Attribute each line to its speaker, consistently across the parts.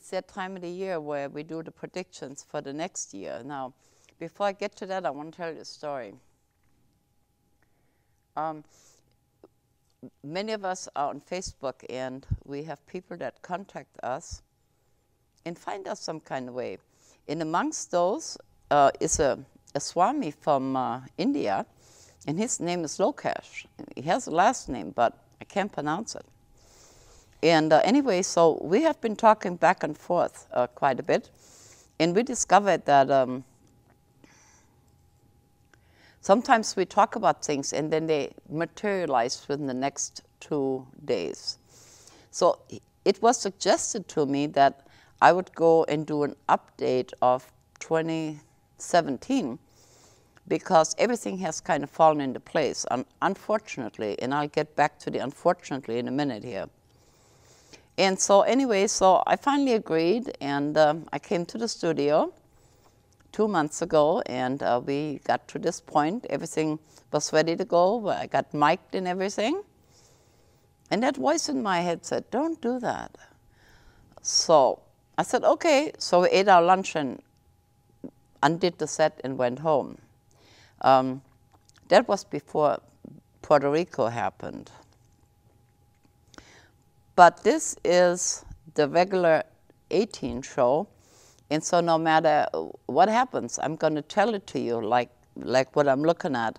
Speaker 1: it's that time of the year where we do the predictions for the next year. Now, before I get to that, I want to tell you a story. Many of us are on Facebook, and we have people that contact us and find us some kind of way. And amongst those is a Swami from India, and his name is Lokesh. He has a last name, but I can't pronounce it. And anyway, so we have been talking back and forth quite a bit, and we discovered that sometimes we talk about things and then they materialize within the next 2 days. So it was suggested to me that I would go and do an update of 2017 because everything has kind of fallen into place, unfortunately, and I'll get back to the unfortunately in a minute here. And so anyway, so I finally agreed, and I came to the studio 2 months ago, and we got to this point. Everything was ready to go. I got mic'd and everything. And that voice in my head said, don't do that. So I said, okay. So we ate our lunch and undid the set and went home. That was before Puerto Rico happened. But this is the regular 18 show, and so no matter what happens, I'm going to tell it to you like what I'm looking at.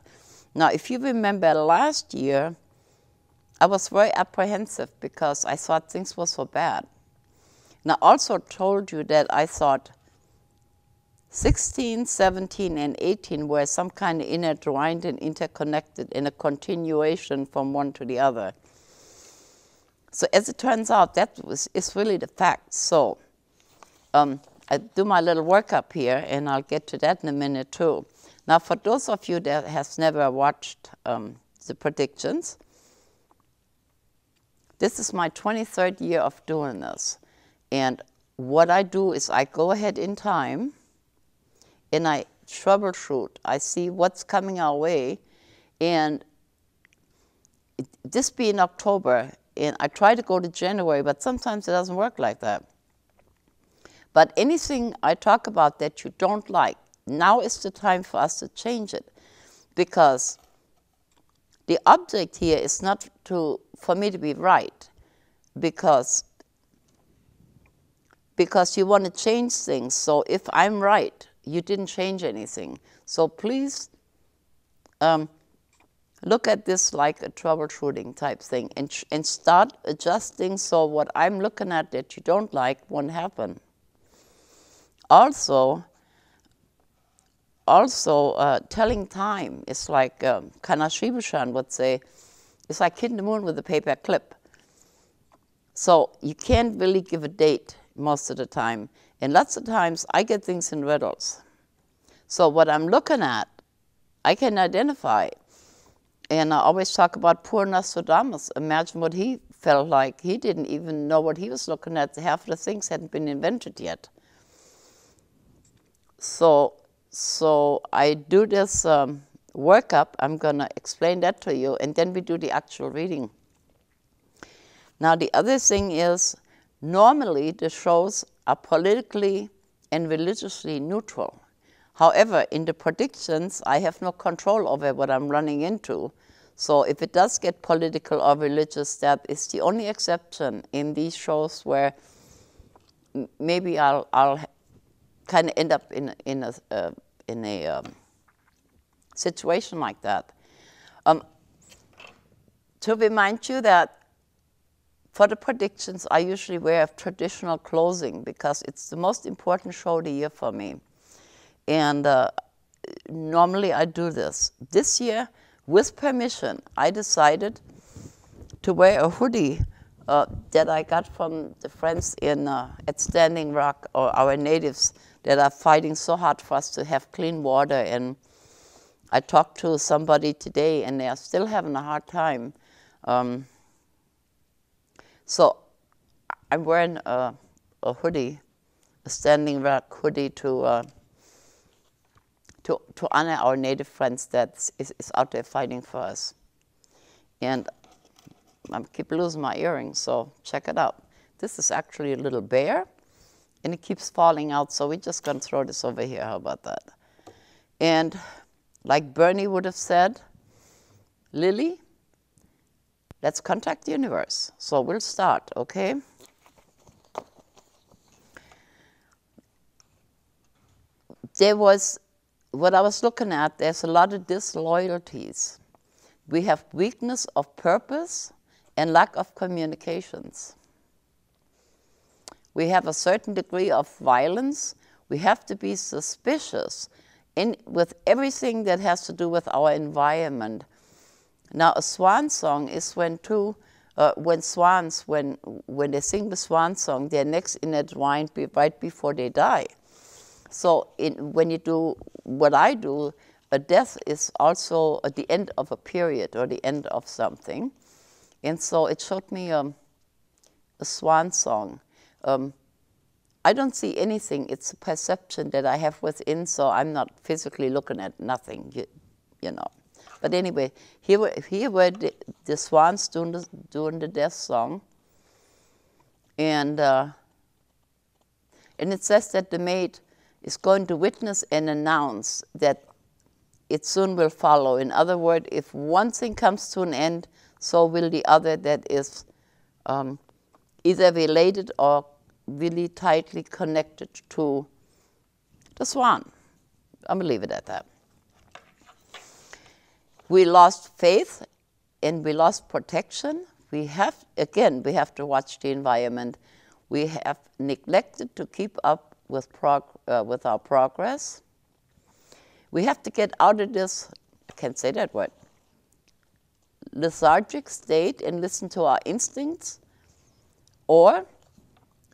Speaker 1: Now, if you remember last year, I was very apprehensive because I thought things were so bad. And I also told you that I thought 16, 17, and 18 were some kind of intertwined and interconnected in a continuation from one to the other. So as it turns out, that is really the fact. So I do my little workup here, and I'll get to that in a minute too. Now, for those of you that has never watched the predictions, this is my 23rd year of doing this. And what I do is I go ahead in time, and I troubleshoot. I see what's coming our way, and this being October, and I try to go to January, but sometimes it doesn't work like that. But anything I talk about that you don't like, now is the time for us to change it. Because the object here is not for me to be right, because you want to change things. So if I'm right, you didn't change anything. So please look at this like a troubleshooting type thing and start adjusting so what I'm looking at that you don't like won't happen. Also, telling time is like Kanashri Bhushan would say, it's like hitting the moon with a paper clip. So you can't really give a date most of the time. And lots of times I get things in riddles. So what I'm looking at, I can identify. And I always talk about poor Nostradamus. Imagine what he felt like. He didn't even know what he was looking at. Half of the things hadn't been invented yet. So I do this workup. I'm going to explain that to you, and then we do the actual reading. Now, the other thing is, normally the shows are politically and religiously neutral. However, in the predictions, I have no control over what I'm running into. So if it does get political or religious, that is the only exception in these shows where maybe I'll kind of end up in a situation like that. To remind you that for the predictions, I usually wear traditional clothing because it's the most important show of the year for me. And normally I do this. This year, with permission, I decided to wear a hoodie that I got from the friends at Standing Rock, or our natives that are fighting so hard for us to have clean water. And I talked to somebody today, and they are still having a hard time. So I'm wearing a hoodie, a Standing Rock hoodie to honor our native friends that is out there fighting for us. And I keep losing my earrings, so check it out. This is actually a little bear, and it keeps falling out, so we're just going to throw this over here. How about that? And like Bernie would have said, Lily, let's contact the universe. So we'll start, okay? There was, what I was looking at, there's a lot of disloyalties. We have weakness of purpose and lack of communications. We have a certain degree of violence. We have to be suspicious with everything that has to do with our environment. Now, a swan song is when swans, when they sing the swan song, they're next in a line right before they die. So when you do what I do, a death is also at the end of a period or the end of something. And so it showed me a swan song. I don't see anything. It's a perception that I have within, so I'm not physically looking at nothing, you know. But anyway, here were the swans doing the death song. And it says that the mate is going to witness and announce that it soon will follow. In other words, if one thing comes to an end, so will the other that is either related or really tightly connected to the swan. I'm going to leave it at that. We lost faith and we lost protection. We have to watch the environment. We have neglected to keep up with our progress. We have to get out of this, I can't say that word, lethargic state and listen to our instincts, or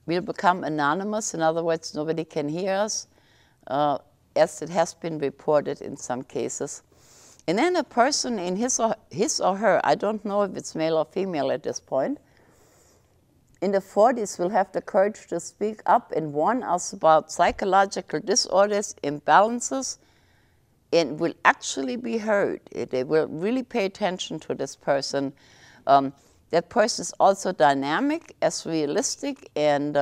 Speaker 1: we'll become anonymous. In other words, nobody can hear us, as it has been reported in some cases. And then a person in his or her, I don't know if it's male or female at this point, in the 40s will have the courage to speak up and warn us about psychological disorders, imbalances, and will actually be heard. They will really pay attention to this person. That person is also dynamic, as realistic, and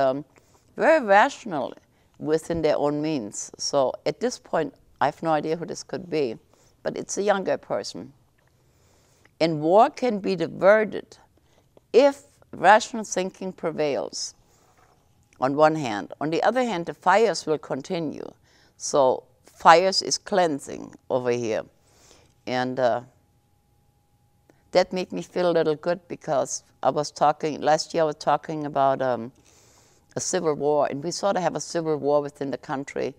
Speaker 1: very rational within their own means. So at this point, I have no idea who this could be, but it's a younger person. And war can be diverted if rational thinking prevails, on one hand. On the other hand, the fires will continue. So fires is cleansing over here. And that made me feel a little good, because last year I was talking about a civil war, and we sort of have a civil war within the country.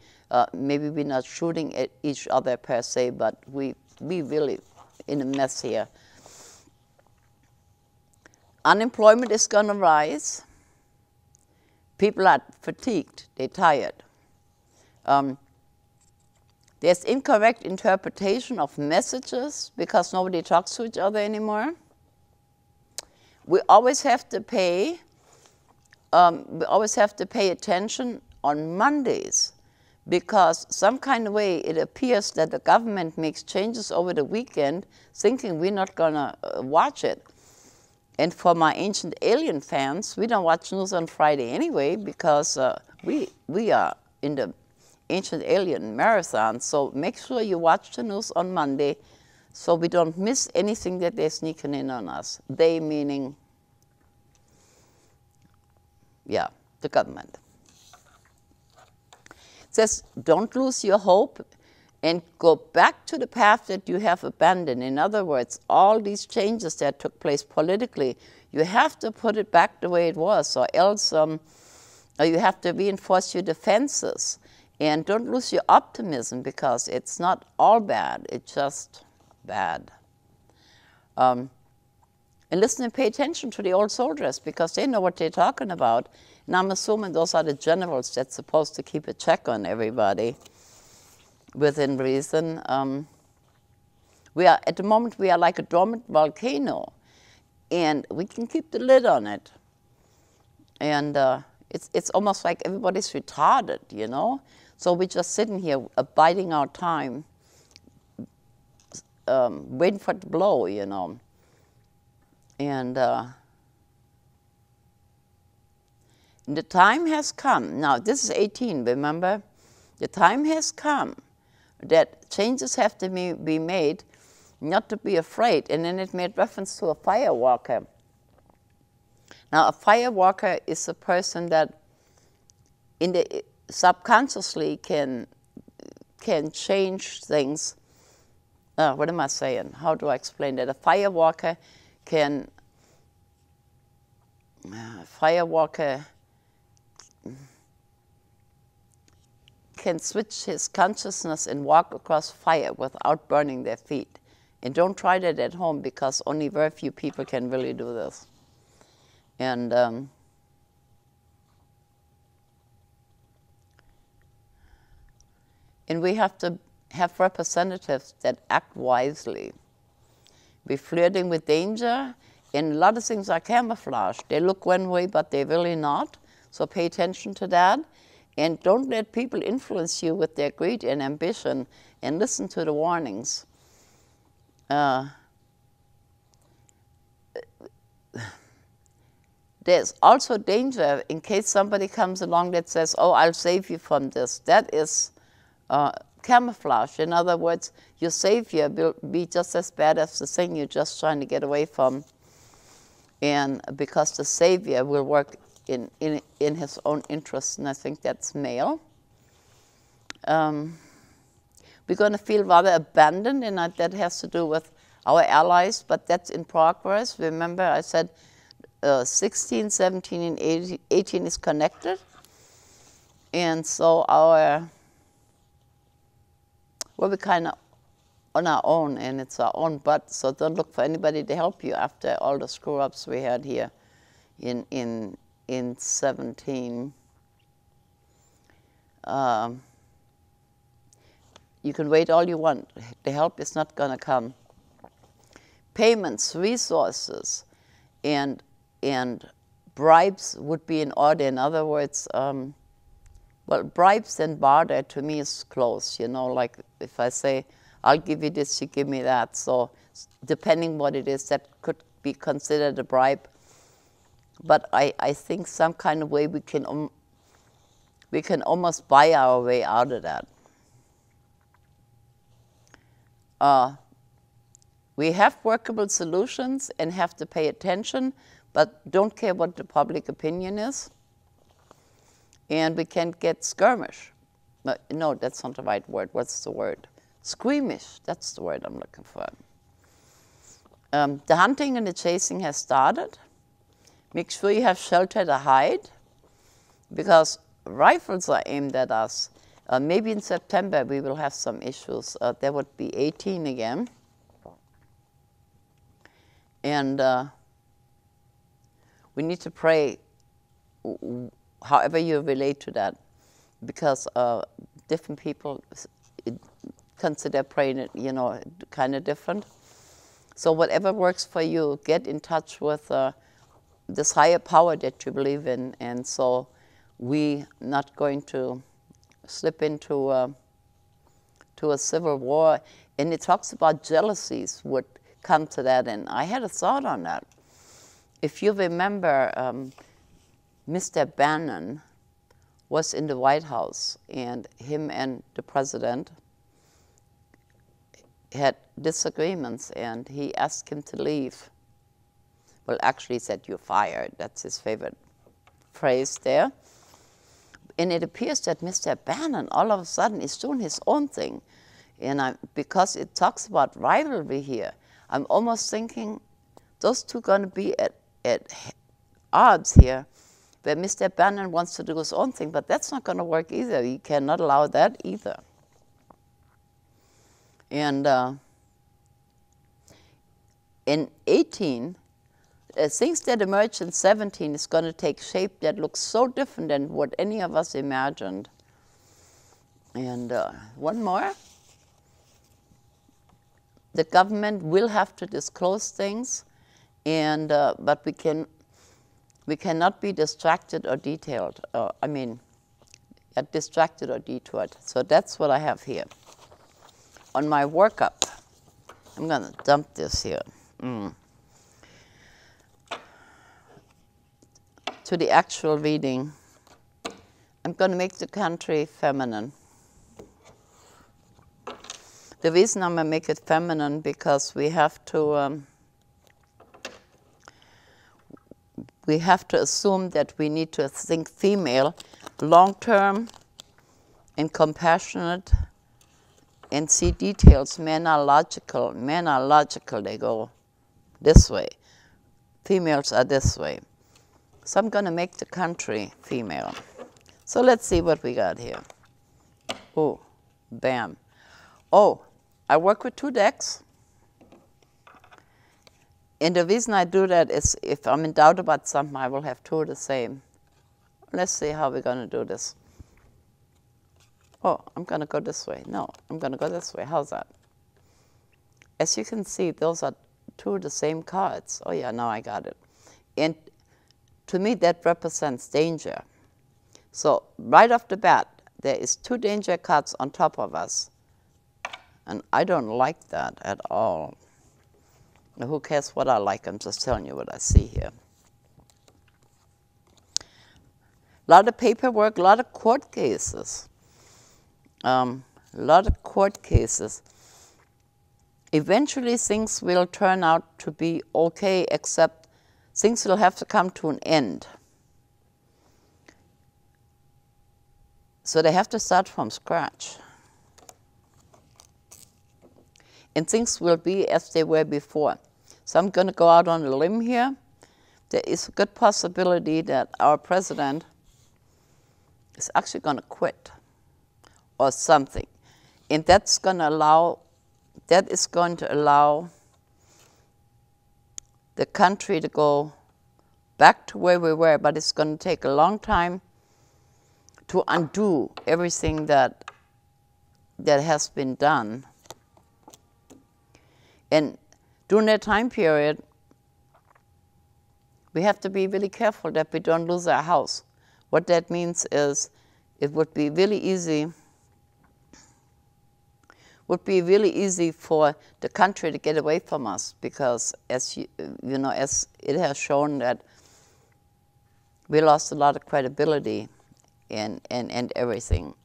Speaker 1: Maybe we're not shooting at each other per se, but we really in a mess here. Unemployment is going to rise. People are fatigued, they're tired. There's incorrect interpretation of messages because nobody talks to each other anymore. We always have to pay attention on Mondays, because some kind of way it appears that the government makes changes over the weekend thinking we're not going to watch it. And for my Ancient Alien fans, we don't watch news on Friday anyway, because we are in the Ancient Alien marathon. So make sure you watch the news on Monday so we don't miss anything that they're sneaking in on us. They meaning, yeah, the government. It says, don't lose your hope and go back to the path that you have abandoned. In other words, all these changes that took place politically, you have to put it back the way it was, or else you have to reinforce your defenses. And don't lose your optimism, because it's not all bad, it's just bad. And listen and pay attention to the old soldiers, because they know what they're talking about. And I'm assuming those are the generals that's supposed to keep a check on everybody within reason. At the moment, we are like a dormant volcano, and we can keep the lid on it. And it's almost like everybody's retarded, you know? So we're just sitting here, abiding our time, waiting for it to blow, you know. And The time has come. Now, this is 18, remember? The time has come that changes have to be made, not to be afraid. And then it made reference to a firewalker. Now, a firewalker is a person that subconsciously can change things. What am I saying? How do I explain that? A firewalker can switch his consciousness and walk across fire without burning their feet. And don't try that at home, because only very few people can really do this. And we have to have representatives that act wisely. We're flirting with danger, and a lot of things are camouflaged. They look one way, but they're really not. So pay attention to that. And don't let people influence you with their greed and ambition, and listen to the warnings. There's also danger in case somebody comes along that says, oh, I'll save you from this. That is camouflage. In other words, your savior will be just as bad as the thing you're just trying to get away from. And because the savior will work in his own interest, and I think that's male. We're going to feel rather abandoned, and that has to do with our allies, but that's in progress. Remember, I said 16, 17, and 18 is connected. And so we're kind of on our own, and it's our own butt, so don't look for anybody to help you after all the screw-ups we had here in 17. You can wait all you want. The help is not going to come. Payments, resources, and bribes would be in order. In other words, well, bribes and barter to me is close. You know, like if I say, I'll give you this, you give me that. So depending what it is, that could be considered a bribe. But I think some kind of way we can almost buy our way out of that. We have workable solutions and have to pay attention, but don't care what the public opinion is. And we can't get skirmish. No, that's not the right word. What's the word? Squeamish. That's the word I'm looking for. The hunting and the chasing has started. Make sure you have shelter to hide, because rifles are aimed at us. Maybe in September we will have some issues. There would be 18 again. And we need to pray however you relate to that, because different people consider praying, you know, kind of different. So whatever works for you, get in touch with this higher power that you believe in. And so we're not going to slip into a civil war. And it talks about jealousies would come to that. And I had a thought on that. If you remember, Mr. Bannon was in the White House, and him and the president had disagreements, and he asked him to leave. Well, actually he said, "You're fired." That's his favorite phrase there. And it appears that Mr. Bannon all of a sudden is doing his own thing. And because it talks about rivalry here, I'm almost thinking those two are going to be at odds here, where Mr. Bannon wants to do his own thing, but that's not going to work either. You cannot allow that either. And in 18, things that emerged in 17 is going to take shape that looks so different than what any of us imagined. And one more. The government will have to disclose things, and but we cannot be distracted or detailed. Distracted or detoured. So that's what I have here. On my workup, I'm going to dump this here. to the actual reading. I'm going to make the country feminine. The reason I'm going to make it feminine because we have to assume that we need to think female, long-term and compassionate, and see details. Men are logical. Men are logical. They go this way. Females are this way. So I'm going to make the country female. So let's see what we got here. Oh, bam. Oh, I work with 2 decks. And the reason I do that is if I'm in doubt about something, I will have 2 of the same. Let's see how we're going to do this. Oh, I'm going to go this way. No, I'm going to go this way. How's that? As you can see, those are 2 of the same cards. Oh, yeah, now I got it. And to me, that represents danger. So right off the bat, there is 2 danger cards on top of us. And I don't like that at all. Now, who cares what I like? I'm just telling you what I see here. A lot of paperwork, a lot of court cases. A lot of court cases. Eventually, things will turn out to be okay, except things will have to come to an end. So they have to start from scratch. And things will be as they were before. So I'm going to go out on a limb here. There is a good possibility that our president is actually going to quit or something. And that's going to allow, that is going to allow the country to go back to where we were, but it's going to take a long time to undo everything that has been done. And during that time period, we have to be really careful that we don't lose our house. What that means is it would be really easy for the country to get away from us, because as you know, as it has shown that we lost a lot of credibility and everything.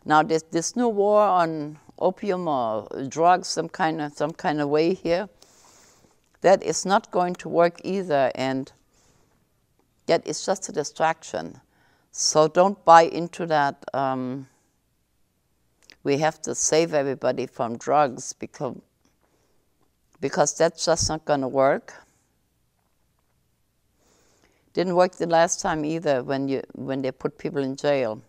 Speaker 1: Now this new war on opium or drugs, some kind of way here, that is not going to work either, and that is just a distraction. So don't buy into that. We have to save everybody from drugs because that's just not going to work. Didn't work the last time either when they put people in jail.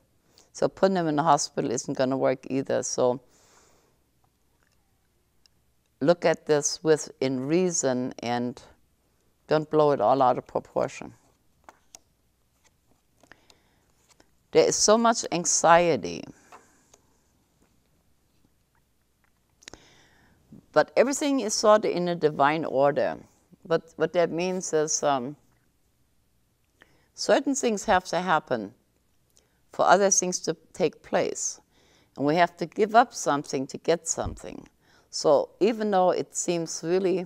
Speaker 1: So putting them in the hospital isn't going to work either. So look at this in reason and don't blow it all out of proportion. There is so much anxiety. But everything is sort of in a divine order. But what that means is certain things have to happen for other things to take place. And we have to give up something to get something. So even though it seems really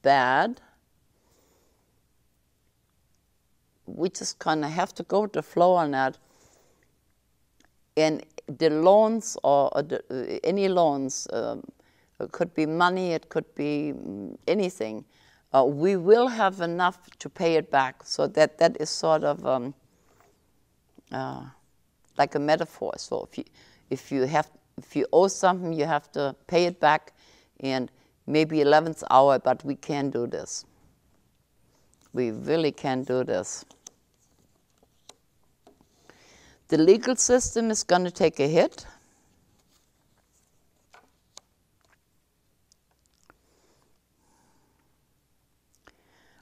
Speaker 1: bad, we just kind of have to go with the flow on that. And the loans or any loans, it could be money, it could be anything, we will have enough to pay it back. So that is sort of like a metaphor. So if you owe something, you have to pay it back, and maybe 11th hour, but we can do this. We really can do this. The legal system is going to take a hit.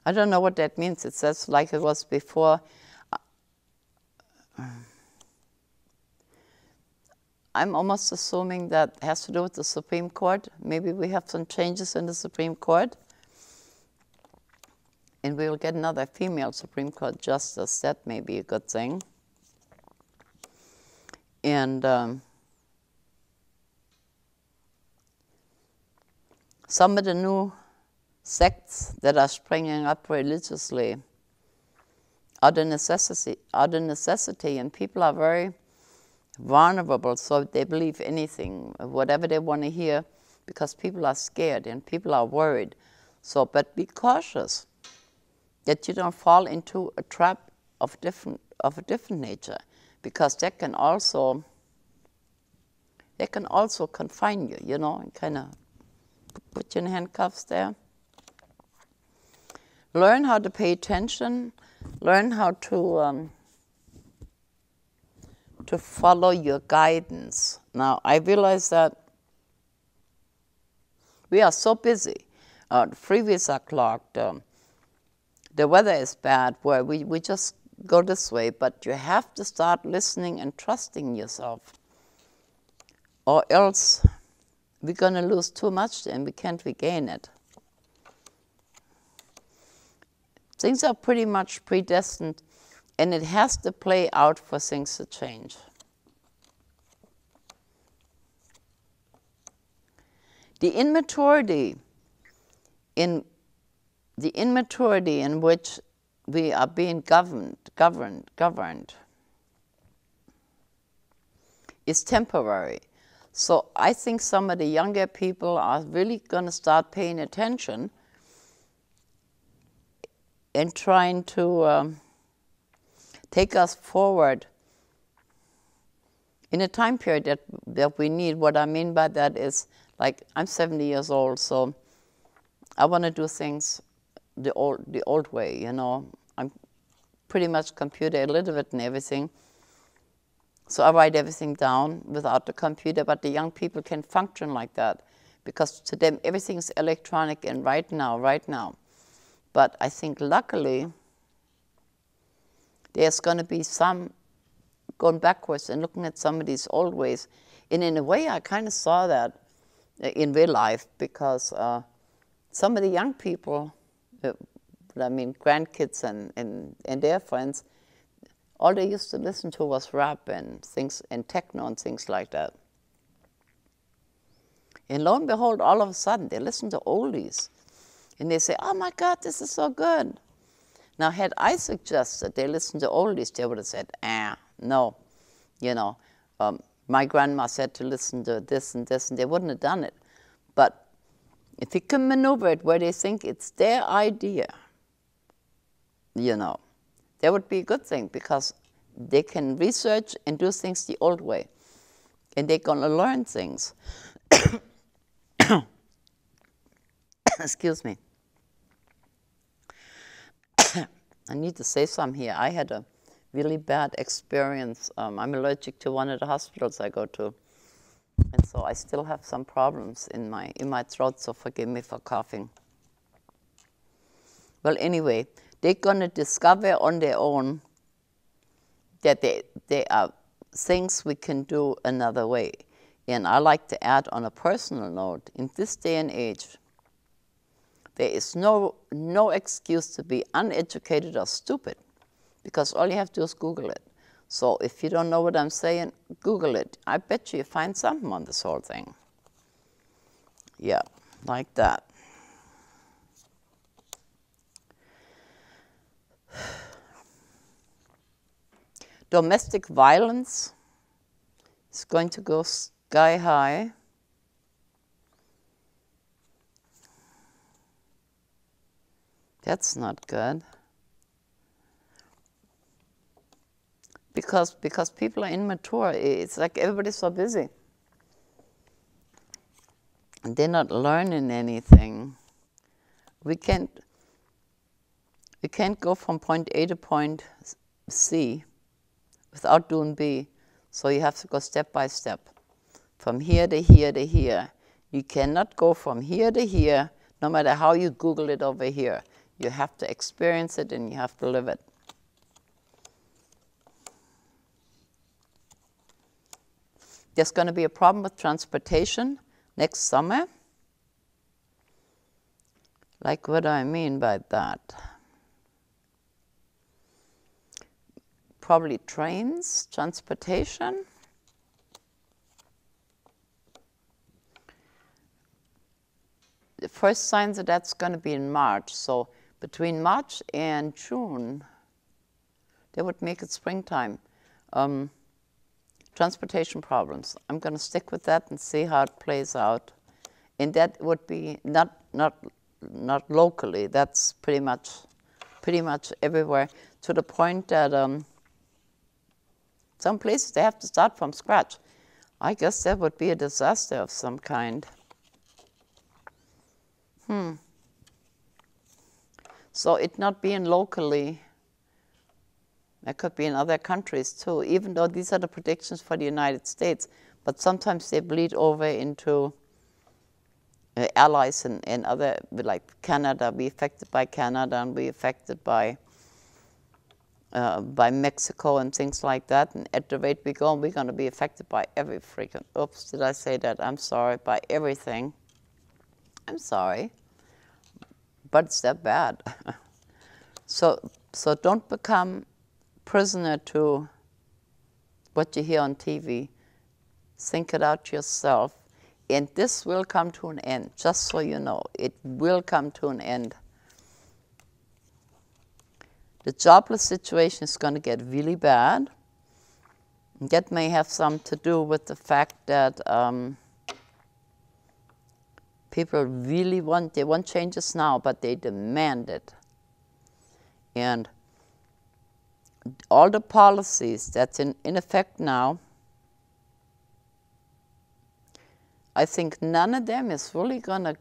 Speaker 1: I don't know what that means. It says like it was before. I'm almost assuming that has to do with the Supreme Court. Maybe we have some changes in the Supreme Court. And we will get another female Supreme Court justice. That may be a good thing. And some of the new sects that are springing up religiously out of necessity, and people are very vulnerable, so they believe anything, whatever they want to hear, because people are scared and people are worried. So, but be cautious that you don't fall into a trap of a different nature, because that can also confine you, you know, and kind of put you in handcuffs there. Learn how to pay attention. Learn how to follow your guidance. Now, I realize that we are so busy. Freeways are clogged. The weather is bad, where we just go this way, but you have to start listening and trusting yourself, or else we're going to lose too much and we can't regain it. Things are pretty much predestined, and it has to play out for things to change. The immaturity in which we are being governed is temporary. So I think some of the younger people are really going to start paying attention and trying to take us forward in a time period that we need. What I mean by that is, like, I'm 70 years old, so I want to do things the old way, you know. I'm pretty much computer illiterate and everything. So I write everything down without the computer, but the young people can function like that, because to them everything is electronic and right now. But I think luckily there's going to be some going backwards and looking at some of these old ways. And in a way I kind of saw that in real life, because some of the young people, I mean grandkids and their friends, all they used to listen to was rap and things and techno and things like that. And lo and behold, all of a sudden they listen to oldies. And they say, oh my God, this is so good. Now, had I suggested they listen to oldies, they would have said, no. You know, my grandma said to listen to this and this, and they wouldn't have done it. But if you can maneuver it where they think it's their idea, you know, that would be a good thing, because they can research and do things the old way. And they're going to learn things. Excuse me. I need to say something here. I had a really bad experience. I'm allergic to one of the hospitals I go to. And so I still have some problems in my throat, so forgive me for coughing. Well, anyway, they're going to discover on their own that there are things we can do another way. And I like to add on a personal note, in this day and age, there is no excuse to be uneducated or stupid, because all you have to do is Google it. So if you don't know what I'm saying, Google it. I bet you find something on this whole thing. Yeah, like that. Domestic violence is going to go sky high. That's not good. Because people are immature. It's like everybody's so busy. And they're not learning anything. We can't go from point A to point C without doing B. So you have to go step by step. From here to here to here. You cannot go from here to here, no matter how you Google it over here. You have to experience it and you have to live it. There's going to be a problem with transportation next summer. Like, what do I mean by that? Probably trains, transportation. The first signs of that's going to be in March. So between March and June, They would make it springtime. Transportation problems. I'm going to stick with that and see how it plays out. And that would be not locally. That's pretty much everywhere, to the point that some places they have to start from scratch. I guess that would be a disaster of some kind. So it not being locally, it could be in other countries too, even though these are the predictions for the United States, but sometimes they bleed over into allies and other, like Canada, be affected by Canada and be affected by Mexico and things like that. And at the rate we go, we're going to be affected by every freaking, oops, did I say that? I'm sorry, by everything. I'm sorry, but it's that bad. So don't become prisoner to what you hear on TV. Think it out yourself. And this will come to an end, just so you know. It will come to an end. The jobless situation is going to get really bad. That may have something to do with the fact that people really want changes now, but they demand it. And all the policies that's in effect now, I think none of them is really going to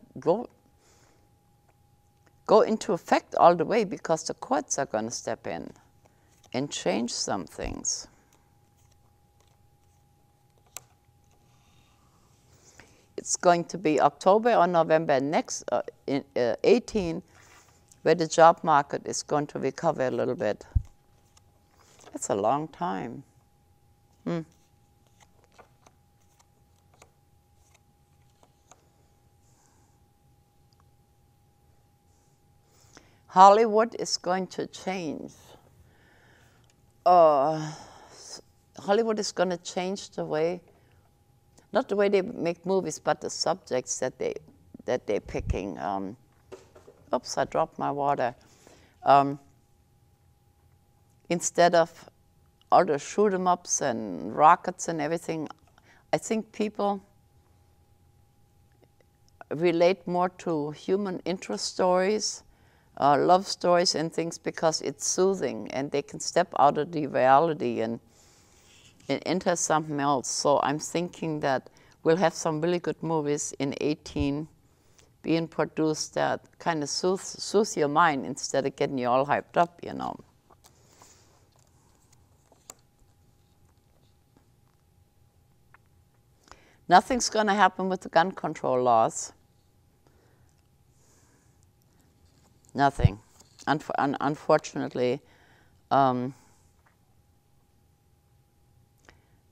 Speaker 1: go into effect all the way, because the courts are going to step in and change some things. It's going to be October or November next 18 where the job market is going to recover a little bit. That's a long time. Hollywood is going to change. Hollywood is going to change the way, not the way they make movies, but the subjects that they're picking. Oops, I dropped my water. Instead of all the shoot 'em ups and rockets and everything, I think people relate more to human interest stories, love stories and things, because it's soothing and they can step out of the reality and into something else. So I'm thinking that we'll have some really good movies in 18 being produced that kind of soothe your mind instead of getting you all hyped up, you know. Nothing's going to happen with the gun control laws. Nothing. Unfortunately, a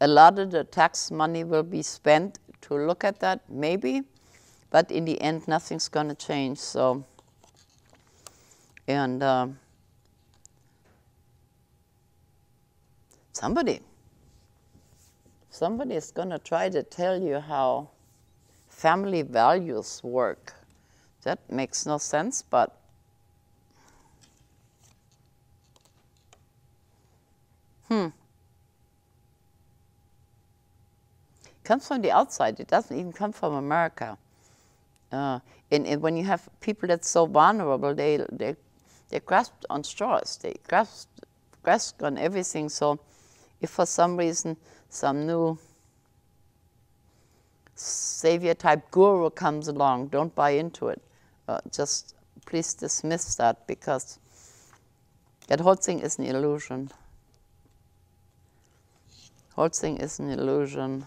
Speaker 1: lot of the tax money will be spent to look at that, maybe, but in the end, nothing's going to change. So, and somebody is going to try to tell you how family values work. That makes no sense, but comes from the outside. It doesn't even come from America. And when you have people that's so vulnerable, they grasp on straws. They grasp on everything. So if for some reason some new savior-type guru comes along, don't buy into it. Just please dismiss that, because that whole thing is an illusion. Whole thing is an illusion.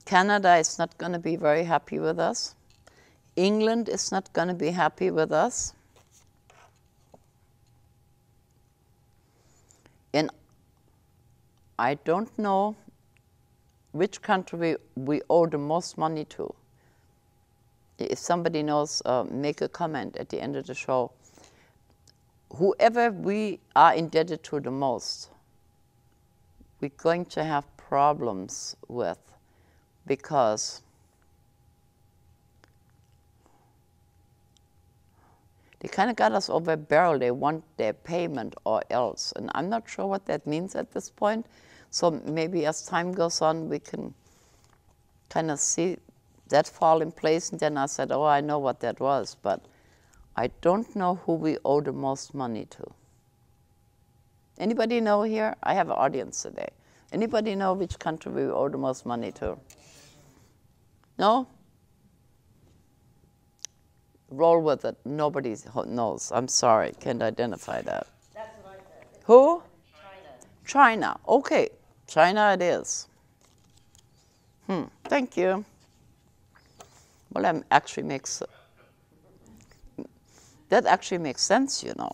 Speaker 1: Canada is not going to be very happy with us. England is not going to be happy with us. And I don't know which country we owe the most money to. If somebody knows, make a comment at the end of the show. Whoever we are indebted to the most, we're going to have problems with, because They kind of got us over a barrel. They want their payment or else. And I'm not sure what that means at this point. So maybe as time goes on, we can kind of see that fall in place. And then I said, oh, I know what that was. But I don't know who we owe the most money to. Anybody know here? I have an audience today. Anybody know which country we owe the most money to? No? Roll with it. Nobody knows. I'm sorry. Can't identify that.
Speaker 2: That's what I said.
Speaker 1: Who?
Speaker 2: China.
Speaker 1: China. Okay. China it is. Thank you. Well, that actually makes sense, you know.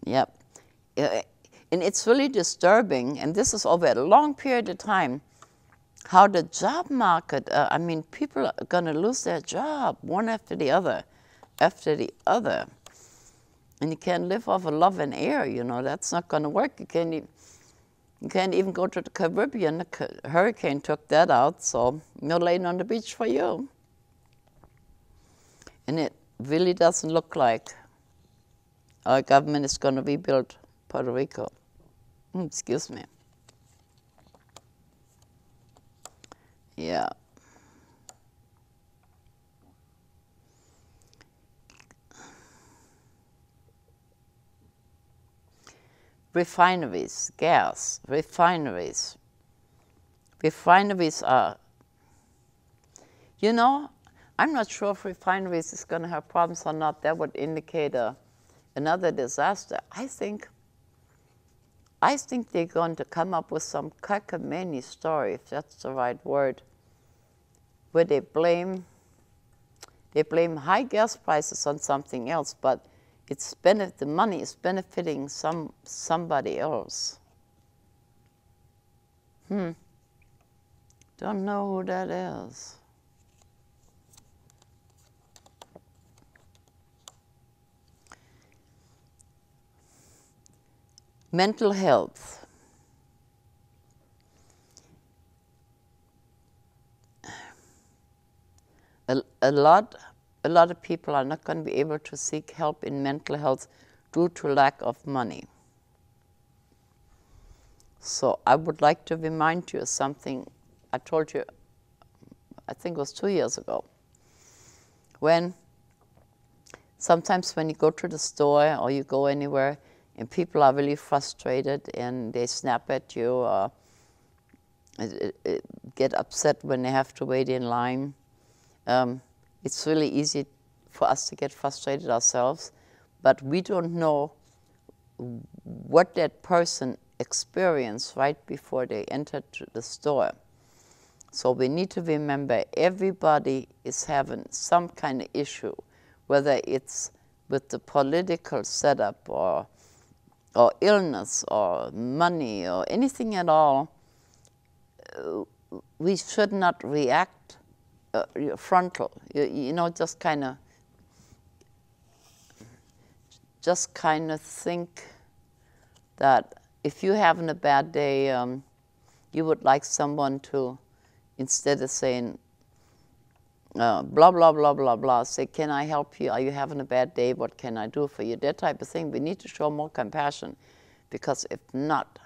Speaker 1: Yep. And it's really disturbing, and this is over a long period of time, how the job market, I mean, people are going to lose their job one after the other. And you can't live off of love and air, you know, that's not going to work. You can't even go to the Caribbean. The hurricane took that out, so no laying on the beach for you. And it really doesn't look like our government is going to rebuild Puerto Rico. Excuse me. Yeah. Refineries, gas, refineries. Refineries are, you know, I'm not sure if refineries is going to have problems or not. That would indicate another disaster. I think they're going to come up with some cockamamie story, if that's the right word, where they blame high gas prices on something else, but the money is benefiting somebody else. Don't know who that is. Mental health. A lot of people are not going to be able to seek help in mental health due to lack of money. So I would like to remind you of something I told you, I think it was 2 years ago, when sometimes when you go to the store or you go anywhere and people are really frustrated and they snap at you or get upset when they have to wait in line, it's really easy for us to get frustrated ourselves, but we don't know what that person experienced right before they entered the store. So we need to remember everybody is having some kind of issue, whether it's with the political setup or illness or money or anything at all. We should not react frontal, you know, just kind of think that if you're having a bad day, you would like someone to, instead of saying blah, blah, blah, blah, blah, say, can I help you? Are you having a bad day? What can I do for you? That type of thing. We need to show more compassion, because if not,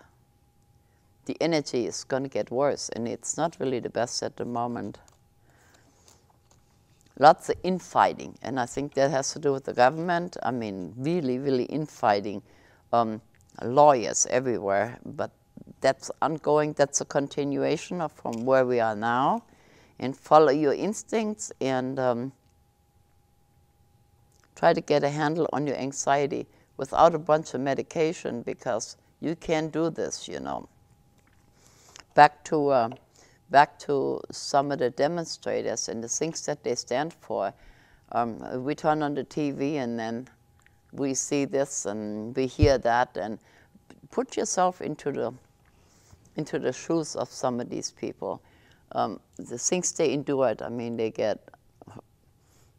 Speaker 1: the energy is going to get worse, and it's not really the best at the moment. Lots of infighting, and I think that has to do with the government. I mean, really, really infighting. Lawyers everywhere, but that's ongoing. That's a continuation of from where we are now. And follow your instincts and try to get a handle on your anxiety without a bunch of medication, because you can't do this, you know. Back to some of the demonstrators and the things that they stand for. We turn on the TV and then we see this and we hear that, and put yourself into the shoes of some of these people. The things they endured, I mean, they get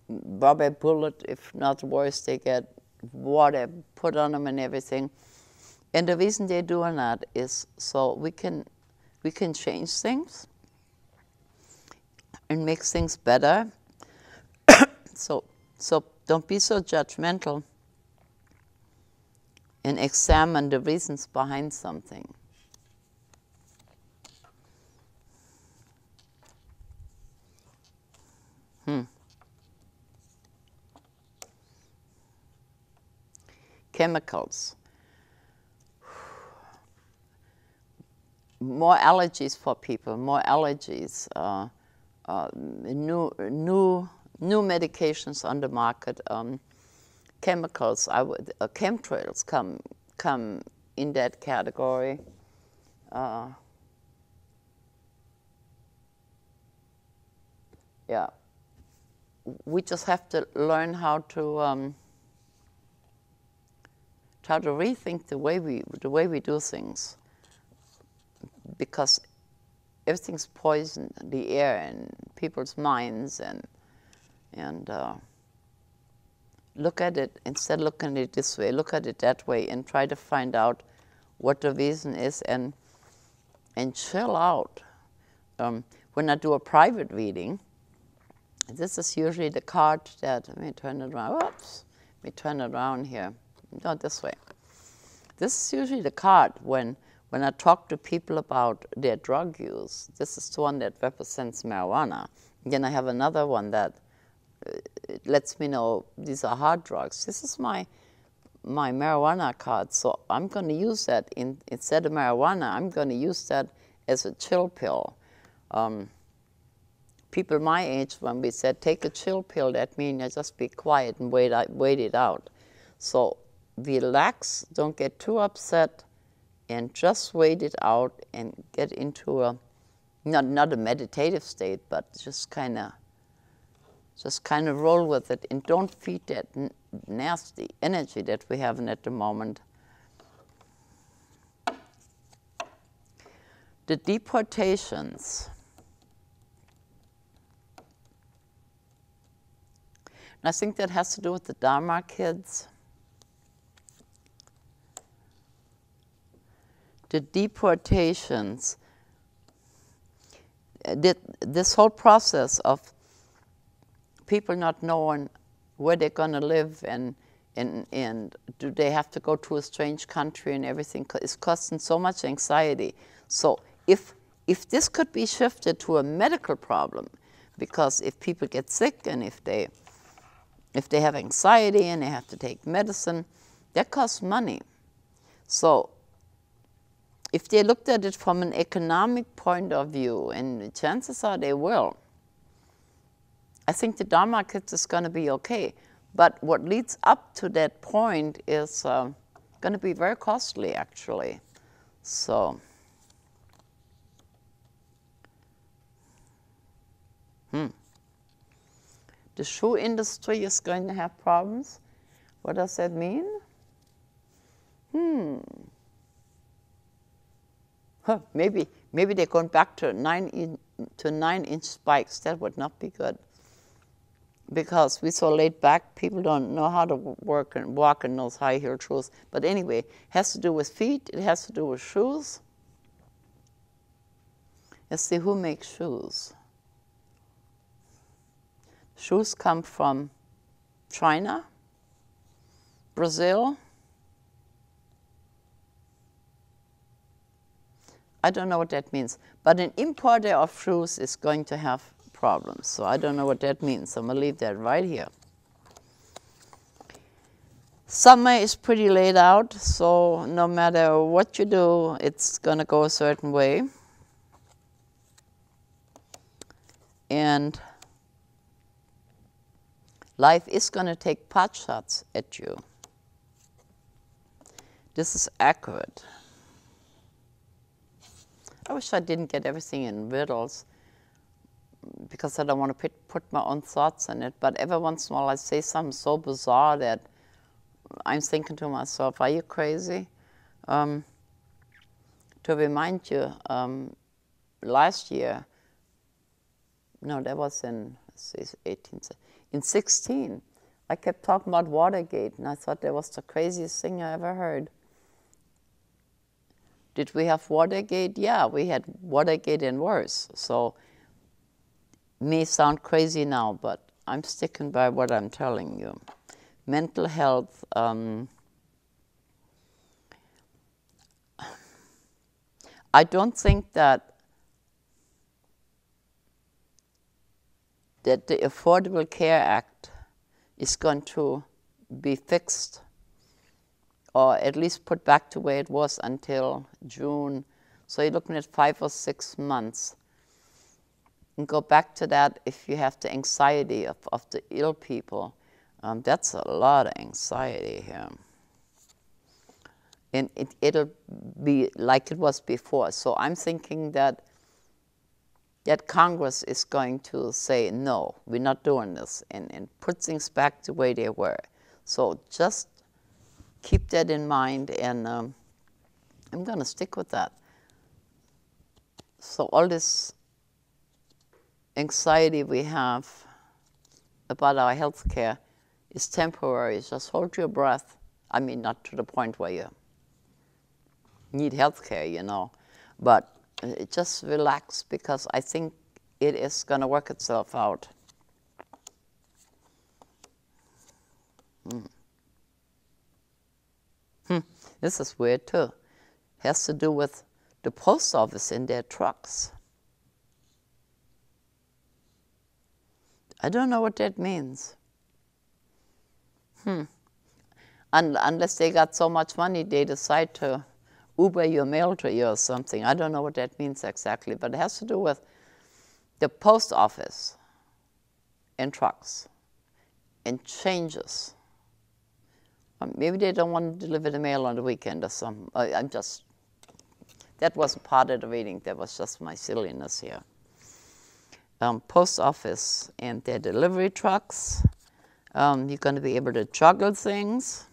Speaker 1: rubber bullet, if not worse, they get water put on them and everything. And the reason they're doing that is so we can change things and make things better. So don't be so judgmental and examine the reasons behind something. Chemicals. More allergies for people, more allergies, new medications on the market, chemicals. Chemtrails come in that category. Yeah, we just have to learn how to rethink the way we do things, because everything's poisoned, the air and people's minds, and look at it, instead of looking at it this way, look at it that way, and try to find out what the reason is, and chill out. When I do a private reading, this is usually the card that, let me turn it around, whoops, let me turn it around here, not this way. This is usually the card when I talk to people about their drug use. This is the one that represents marijuana. Then I have another one that lets me know these are hard drugs. This is my marijuana card, so I'm going to use that instead of marijuana. I'm going to use that as a chill pill. People my age, when we said take a chill pill, that means you just be quiet and wait it out. So relax, don't get too upset, and just wait it out and get into a not a meditative state, but just kind of roll with it, and don't feed that nasty energy that we have at the moment. The deportations. And I think that has to do with the Dharma kids. The deportations. This whole process of people not knowing where they're going to live and do they have to go to a strange country and everything is causing so much anxiety. So if this could be shifted to a medical problem, because if people get sick and if they have anxiety and they have to take medicine, that costs money. So if they looked at it from an economic point of view, and chances are they will, I think the Dharma kids is going to be okay. But what leads up to that point is going to be very costly, actually. So, the shoe industry is going to have problems. What does that mean? Maybe they're going back to 9-inch spikes. That would not be good, because we're so laid back. People don't know how to walk in those high-heeled shoes. But anyway, it has to do with feet. It has to do with shoes. Let's see who makes shoes. Shoes come from China, Brazil. I don't know what that means. But an importer of shoes is going to have problems. So I don't know what that means. I'm going to leave that right here. Summer is pretty laid out, so no matter what you do, it's going to go a certain way. And life is going to take pot shots at you. This is accurate. I wish I didn't get everything in riddles, because I don't want to put my own thoughts in it. But every once in a while I say something so bizarre that I'm thinking to myself, are you crazy? To remind you, last year, no, that was in 16, I kept talking about Watergate, and I thought that was the craziest thing I ever heard. Did we have Watergate? Yeah, we had Watergate and worse. So, may sound crazy now, but I'm sticking by what I'm telling you. Mental health, I don't think that the Affordable Care Act is going to be fixed, or at least put back to where it was until June. So you're looking at 5 or 6 months. And go back to that if you have the anxiety of the ill people. That's a lot of anxiety here. And it'll be like it was before. So I'm thinking that Congress is going to say, no, we're not doing this, and put things back the way they were. So just keep that in mind, and I'm going to stick with that. So all this anxiety we have about our health care is temporary. Just hold your breath. I mean, not to the point where you need health care, you know, but just relax, because I think it is going to work itself out. This is weird too. Has to do with the post office in their trucks. I don't know what that means. Unless they got so much money, they decide to Uber your mail to you or something. I don't know what that means exactly, but it has to do with the post office and trucks and changes. Maybe they don't want to deliver the mail on the weekend or something. That wasn't part of the reading. That was just my silliness here. Post office and their delivery trucks. You're going to be able to juggle things.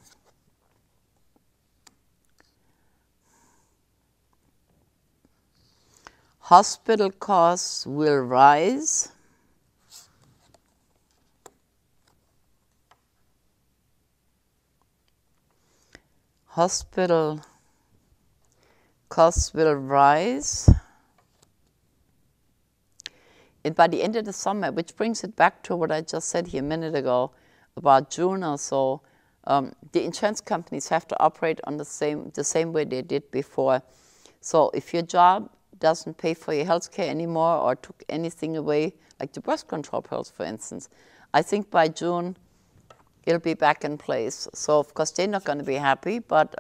Speaker 1: Hospital costs will rise. Hospital costs will rise. And by the end of the summer, which brings it back to what I just said here a minute ago, about June or so, the insurance companies have to operate on the same way they did before. So if your job doesn't pay for your health care anymore or took anything away, like the birth control pills, for instance, I think by June it'll be back in place. So of course they're not going to be happy, but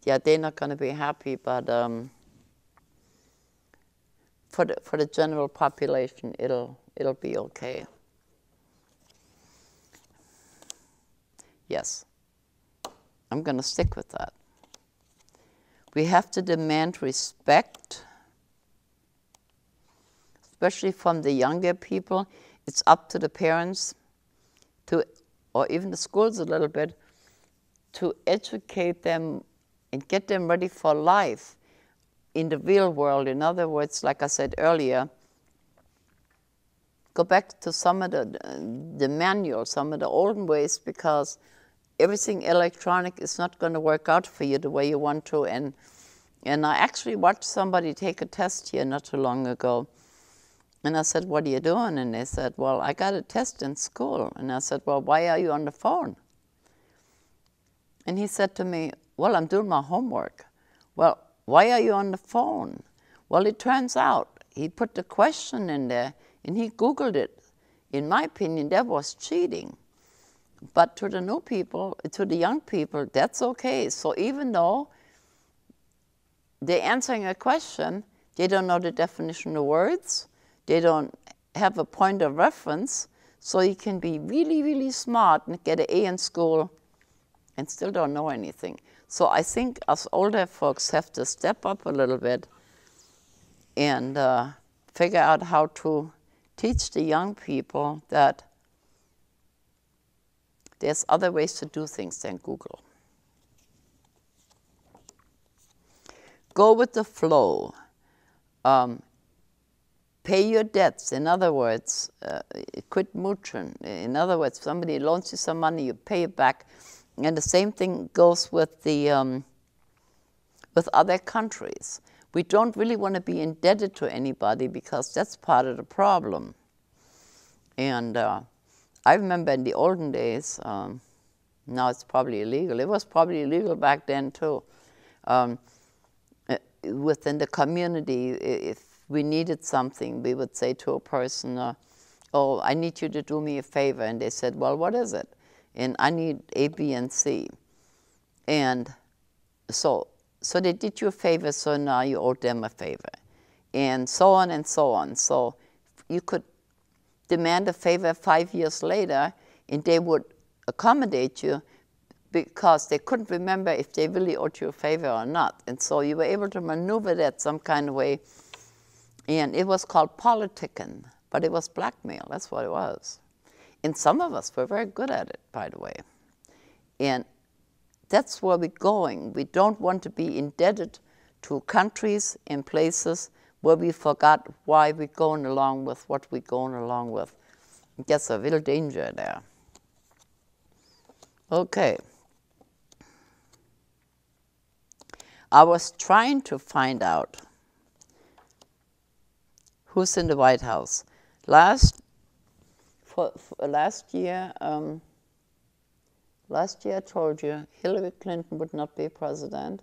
Speaker 1: yeah, they're not going to be happy, but for the general population, it'll be okay. Yes, I'm going to stick with that. We have to demand respect, especially from the younger people. It's up to the parents to, or even the schools a little bit, to educate them and get them ready for life in the real world. In other words, like I said earlier, go back to some of the manuals, some of the olden ways, because everything electronic is not going to work out for you the way you want to. And I actually watched somebody take a test here not too long ago. And I said, what are you doing? And they said, well, I got a test in school. And I said, well, why are you on the phone? And he said to me, well, I'm doing my homework. Well, why are you on the phone? Well, it turns out he put the question in there and he Googled it. In my opinion, that was cheating. But to the new people, to the young people, that's okay. So even though they're answering a question, they don't know the definition of words, they don't have a point of reference, so you can be really, really smart and get an A in school and still don't know anything. So I think us older folks have to step up a little bit and figure out how to teach the young people that there's other ways to do things than Google. Go with the flow. Pay your debts. In other words, quit mooching. In other words, somebody loans you some money, you pay it back. And the same thing goes with the with other countries. We don't really want to be indebted to anybody because that's part of the problem. And I remember in the olden days, now it's probably illegal. It was probably illegal back then too. Within the community, if we needed something, we would say to a person, oh, I need you to do me a favor. And they said, well, what is it? And I need A, B, and C. And so they did you a favor, so now you owe them a favor. And so on and so on. So you could demand a favor 5 years later, and they would accommodate you because they couldn't remember if they really owed you a favor or not. And so you were able to maneuver that some kind of way. And it was called politicking, but it was blackmail. That's what it was. And some of us were very good at it, by the way. And that's where we're going. We don't want to be indebted to countries and places where we forgot why we're going along with what we're going along with. That's a real danger there. Okay. I was trying to find out who's in the White House. Last year I told you Hillary Clinton would not be president,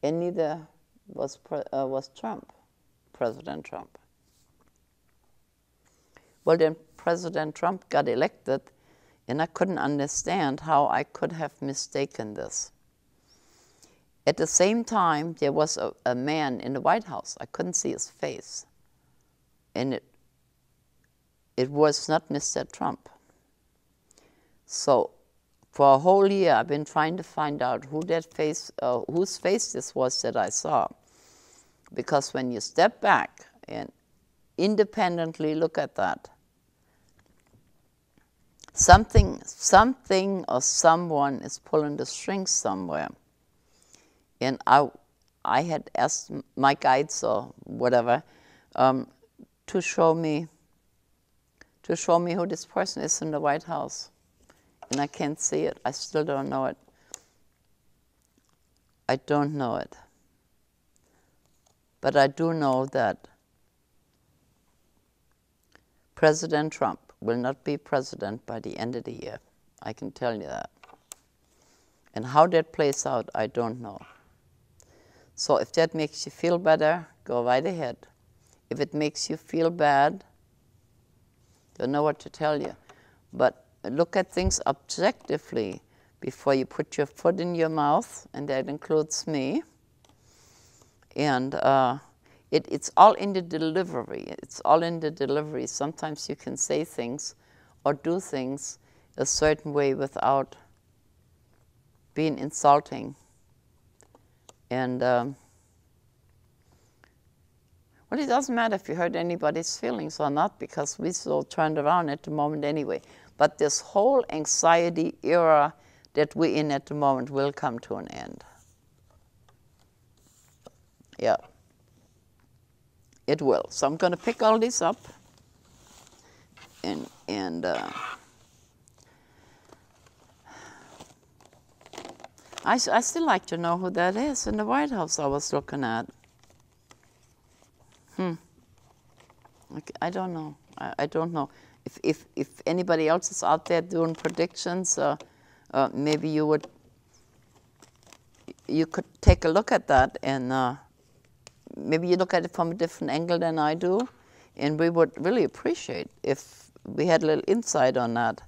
Speaker 1: and neither was Trump, President Trump. Well, then President Trump got elected, and I couldn't understand how I could have mistaken this. At the same time, there was a man in the White House. I couldn't see his face. And it was not Mr. Trump. So for a whole year, I've been trying to find out whose face this was that I saw. Because when you step back and independently look at that, something or someone is pulling the strings somewhere. And I had asked my guides or whatever to show me who this person is in the White House. And I can't see it. I still don't know it. I don't know it. But I do know that President Trump will not be president by the end of the year. I can tell you that. And how that plays out, I don't know. So if that makes you feel better, go right ahead. If it makes you feel bad, don't know what to tell you. But look at things objectively before you put your foot in your mouth, and that includes me. And it's all in the delivery. It's all in the delivery. Sometimes you can say things or do things a certain way without being insulting. And well, it doesn't matter if you hurt anybody's feelings or not, because we're so turned around at the moment anyway. But this whole anxiety era that we're in at the moment will come to an end. Yeah. It will. So I'm going to pick all these up and I still like to know who that is in the White House I was looking at. I don't know. I don't know. If anybody else is out there doing predictions, maybe you could take a look at that, and maybe you look at it from a different angle than I do, and we would really appreciate if we had a little insight on that.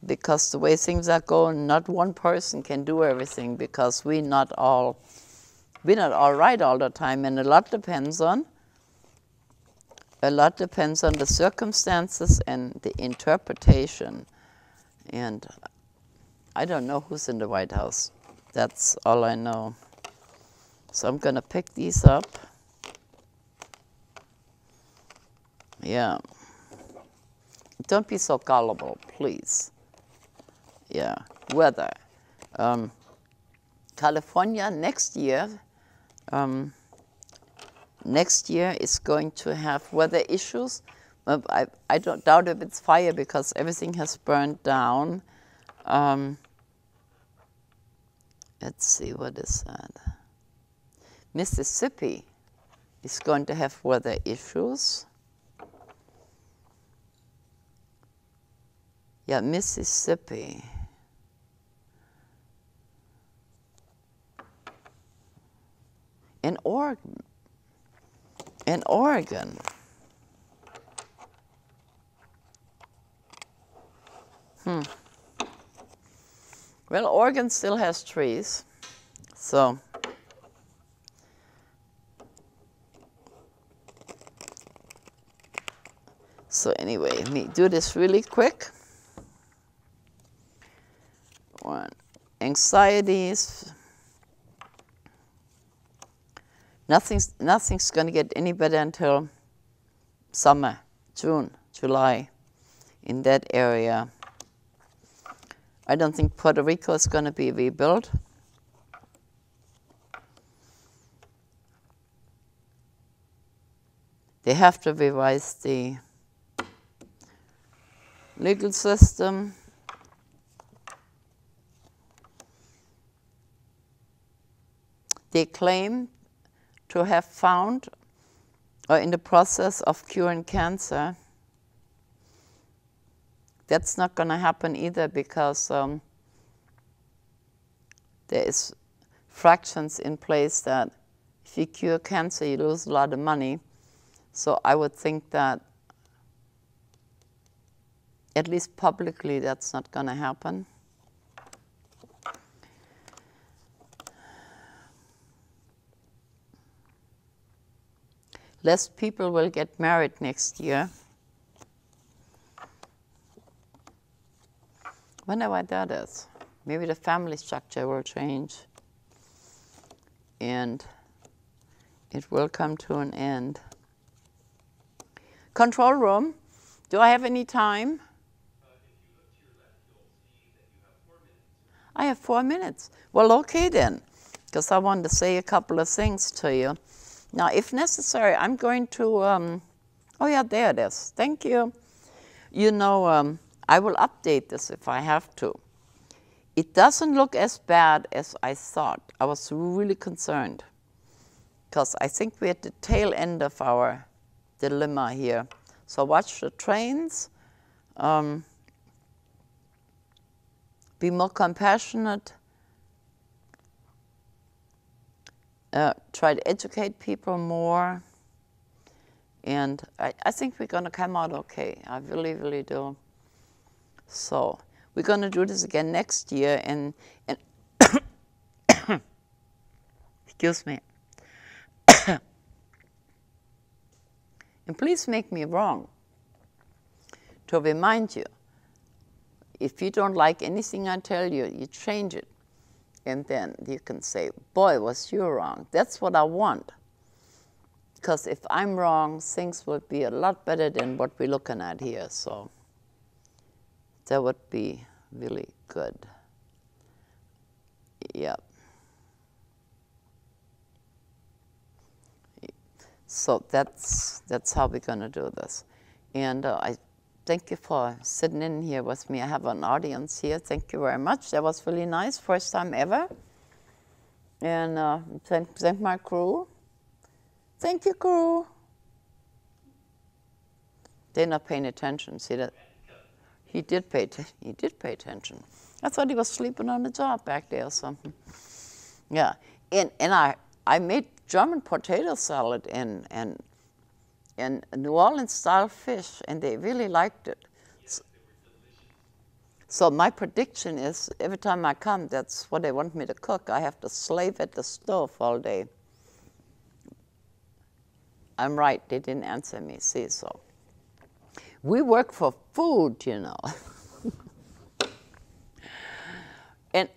Speaker 1: Because the way things are going, not one person can do everything, because we're not all right all the time, and a lot depends on the circumstances and the interpretation. And I don't know who's in the White House. That's all I know. So I'm going to pick these up. Yeah. Don't be so gullible, please. Yeah. Weather. California next year is going to have weather issues. I don't doubt if it's fire, because everything has burned down. Let's see, what is that? Mississippi. is going to have weather issues. Yeah, Mississippi. And Oregon. And Oregon. Well, Oregon still has trees, so anyway, let me do this really quick. One, anxieties. Nothing's going to get any better until summer, June, July, in that area. I don't think Puerto Rico is going to be rebuilt. They have to revise the legal system. They claim to have found or in the process of curing cancer. That's not going to happen either because there is fractions in place that if you cure cancer, you lose a lot of money. So I would think that, at least publicly, that's not going to happen. Less people will get married next year. Wonder why that is. Maybe the family structure will change and it will come to an end. Control room, do I have any time?
Speaker 3: If you look to your left, you'll see that you have 4 minutes.
Speaker 1: I have 4 minutes. Well, okay then, because I wanted to say a couple of things to you. Now, if necessary, I'm going to, oh yeah, there it is. Thank you. You know, I will update this if I have to. It doesn't look as bad as I thought. I was really concerned because I think we're at the tail end of our dilemma here. So watch the trains. Be more compassionate. Try to educate people more. And I think we're going to come out okay. I really, really do. So we're going to do this again next year. And excuse me. And please make me wrong. To remind you, if you don't like anything I tell you, you change it. And then you can say, boy, was you wrong. That's what I want. Because if I'm wrong, things would be a lot better than what we're looking at here. So that would be really good. Yep. So that's how we're going to do this. And I thank you for sitting in here with me. I have an audience here. Thank you very much. That was really nice. First time ever. And thank my crew. Thank you, crew. They're not paying attention. See that? He did pay attention. I thought he was sleeping on the job back there or something. Yeah. And I made German potato salad and New Orleans style fish, and they really liked it.
Speaker 3: Yes, they were delicious.
Speaker 1: So my prediction is every time I come, that's what they want me to cook. I have to slave at the stove all day. I'm right, they didn't answer me, see, so. We work for food, you know. And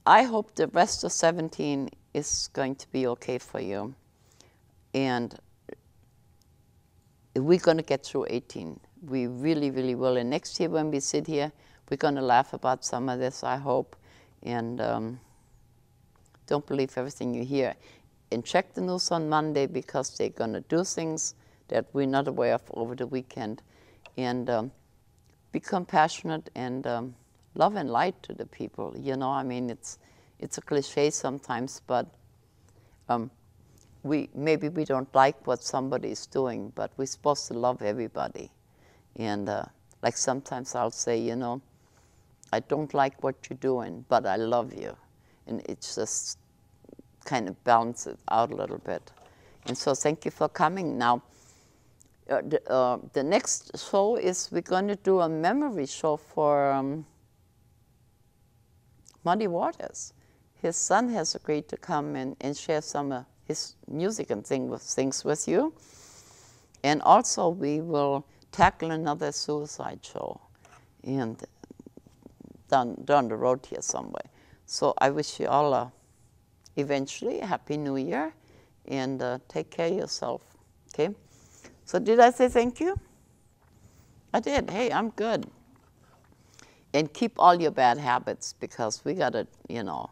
Speaker 1: I hope the rest of 17 is going to be okay for you. And we're going to get through 18. We really, really will. And next year when we sit here, we're going to laugh about some of this, I hope. And don't believe everything you hear. And check the news on Monday because they're going to do things that we're not aware of over the weekend. And be compassionate and love and light to the people. You know, I mean, it's a cliche sometimes, but maybe we don't like what somebody's doing, but we're supposed to love everybody. And like sometimes I'll say, you know, I don't like what you're doing, but I love you. And it just kind of balances it out a little bit. And so thank you for coming. Now, the next show is we're going to do a memory show for Muddy Waters. His son has agreed to come and share some of his music and things with you. And also we will tackle another suicide show and down the road here somewhere. So I wish you all eventually a Happy New Year, and take care of yourself, okay? So did I say thank you? I did. Hey, I'm good. And keep all your bad habits, because we got to, you know,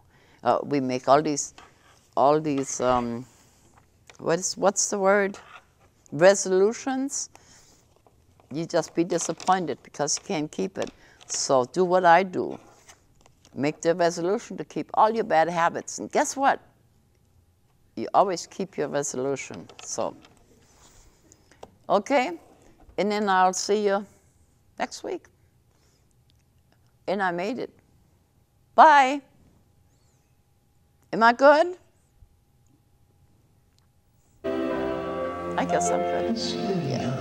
Speaker 1: we make all these what's the word? Resolutions. You just be disappointed because you can't keep it. So do what I do. Make the resolution to keep all your bad habits. And guess what? You always keep your resolution. So, okay? And then I'll see you next week. And I made it. Bye. Am I good? I guess I'm good. Yeah.